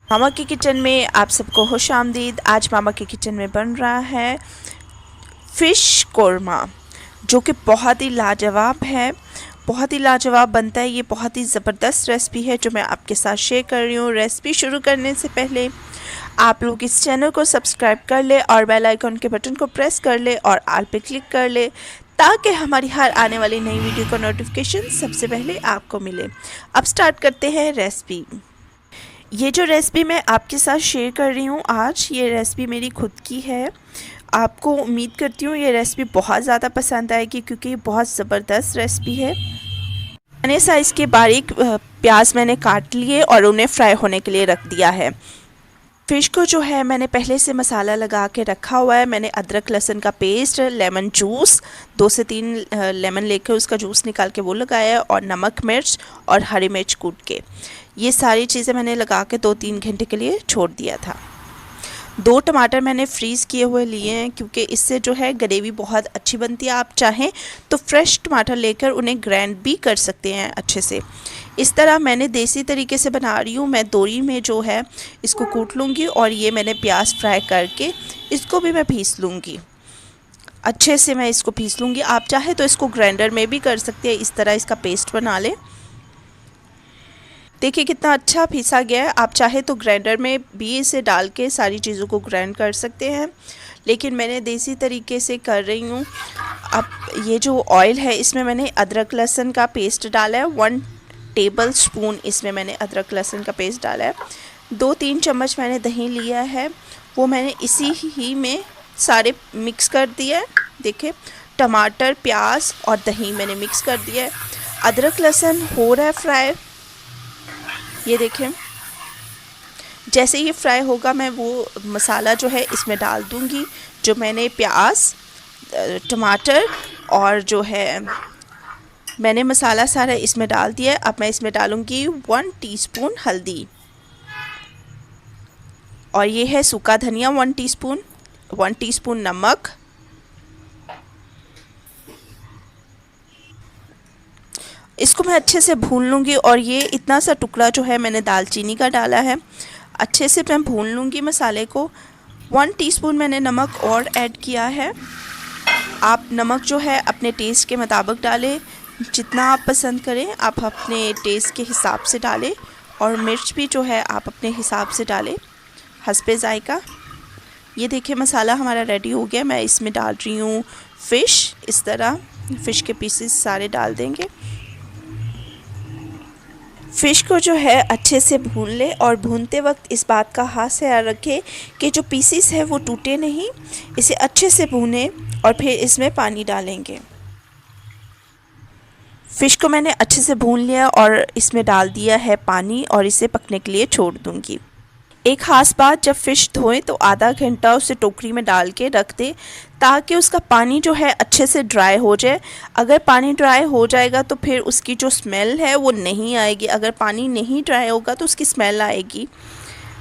मामा की किचन में आप सबको खुश आमदीद। आज मामा की किचन में बन रहा है फ़िश कोरमा, जो कि बहुत ही लाजवाब है, बहुत ही लाजवाब बनता है। ये बहुत ही ज़बरदस्त रेसिपी है जो मैं आपके साथ शेयर कर रही हूँ। रेसिपी शुरू करने से पहले आप लोग इस चैनल को सब्सक्राइब कर ले और बेल आइकन के बटन को प्रेस कर ले और ऑल पे क्लिक कर ले, ताकि हमारी हर आने वाली नई वीडियो का नोटिफिकेशन सबसे पहले आपको मिले। अब स्टार्ट करते हैं रेसिपी। ये जो रेसिपी मैं आपके साथ शेयर कर रही हूँ आज, ये रेसिपी मेरी खुद की है। आपको उम्मीद करती हूँ ये रेसिपी बहुत ज़्यादा पसंद आएगी, क्योंकि ये बहुत ज़बरदस्त रेसिपी है। मैंने साइज़ के बारीक प्याज मैंने काट लिए और उन्हें फ्राई होने के लिए रख दिया है। फ़िश को जो है मैंने पहले से मसाला लगा के रखा हुआ है। मैंने अदरक लहसुन का पेस्ट, लेमन जूस, 2 से 3 लेमन लेकर उसका जूस निकाल के वो लगाया है, और नमक, मिर्च और हरी मिर्च कूट के, ये सारी चीज़ें मैंने लगा के 2-3 घंटे के लिए छोड़ दिया था। 2 टमाटर मैंने फ्रीज़ किए हुए लिए हैं, क्योंकि इससे जो है ग्रेवी बहुत अच्छी बनती है। आप चाहें तो फ्रेश टमाटर लेकर उन्हें ग्राइंड भी कर सकते हैं अच्छे से। इस तरह मैंने देसी तरीके से बना रही हूँ। मैं दोरी में जो है इसको कूट लूँगी, और ये मैंने प्याज फ्राई करके इसको भी मैं पीस लूँगी। अच्छे से मैं इसको पीस लूँगी। आप चाहे तो इसको ग्राइंडर में भी कर सकते हैं, इस तरह इसका पेस्ट बना लें। देखिए कितना अच्छा पीसा गया है। आप चाहे तो ग्राइंडर में भी इसे डाल के सारी चीज़ों को ग्राइंड कर सकते हैं, लेकिन मैंने देसी तरीके से कर रही हूँ। अब ये जो ऑयल है, इसमें मैंने अदरक लहसुन का पेस्ट डाला है। 1 टेबल स्पून इसमें मैंने अदरक लहसुन का पेस्ट डाला है। 2-3 चम्मच मैंने दही लिया है, वो मैंने इसी ही में सारे मिक्स कर दिया है। देखिए टमाटर, प्याज और दही मैंने मिक्स कर दिया है। अदरक लहसुन हो रहा है फ्राई, ये देखें। जैसे ये फ्राई होगा मैं वो मसाला जो है इसमें डाल दूंगी, जो मैंने प्याज, टमाटर और जो है मैंने मसाला सारा इसमें डाल दिया है। अब मैं इसमें डालूंगी 1 टीस्पून हल्दी, और ये है सूखा धनिया 1 टीस्पून, 1 टीस्पून नमक, इसको मैं अच्छे से भून लूँगी। और ये इतना सा टुकड़ा जो है मैंने दालचीनी का डाला है, अच्छे से मैं भून लूँगी मसाले को। 1 टीस्पून मैंने नमक और ऐड किया है। आप नमक जो है अपने टेस्ट के मुताबिक डालें, जितना आप पसंद करें आप अपने टेस्ट के हिसाब से डालें, और मिर्च भी जो है आप अपने हिसाब से डालें, हस्बे ज़ायका। ये देखिए मसाला हमारा रेडी हो गया। मैं इसमें डाल रही हूँ फ़िश। इस तरह फ़िश के पीसेस सारे डाल देंगे। फ़िश को जो है अच्छे से भून ले, और भूनते वक्त इस बात का खास ख्याल रखें कि जो पीसेस है वो टूटे नहीं। इसे अच्छे से भूनें और फिर इसमें पानी डालेंगे। फ़िश को मैंने अच्छे से भून लिया और इसमें डाल दिया है पानी, और इसे पकने के लिए छोड़ दूँगी। एक ख़ास बात, जब फ़िश धोएं तो आधा घंटा उसे टोकरी में डाल के रख दें, ताकि उसका पानी जो है अच्छे से ड्राई हो जाए। अगर पानी ड्राई हो जाएगा तो फिर उसकी जो स्मेल है वो नहीं आएगी। अगर पानी नहीं ड्राई होगा तो उसकी स्मेल आएगी।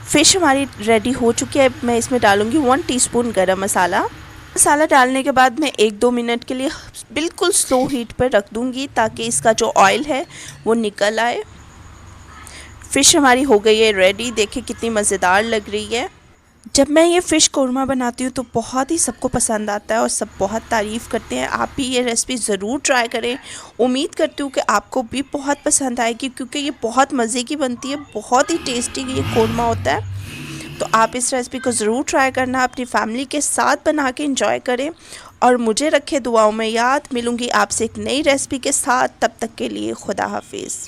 फ़िश हमारी रेडी हो चुकी है। मैं इसमें डालूँगी 1 टीस्पून गरम मसाला। मसाला डालने के बाद मैं 1-2 मिनट के लिए बिल्कुल स्लो हीट पर रख दूँगी, ताकि इसका जो ऑयल है वो निकल आए। फ़िश हमारी हो गई है रेडी। देखिए कितनी मज़ेदार लग रही है। जब मैं ये फ़िश कोरमा बनाती हूँ तो बहुत ही सबको पसंद आता है, और सब बहुत तारीफ़ करते हैं। आप भी ये रेसिपी ज़रूर ट्राई करें। उम्मीद करती हूँ कि आपको भी बहुत पसंद आएगी, क्योंकि ये बहुत मज़े की बनती है, बहुत ही टेस्टी ये कोरमा होता है। तो आप इस रेसिपी को ज़रूर ट्राई करना, अपनी फैमिली के साथ बना के इंजॉय करें, और मुझे रखे दुआओं में याद। मिलूँगी आपसे एक नई रेसिपी के साथ, तब तक के लिए खुदा हाफिज़।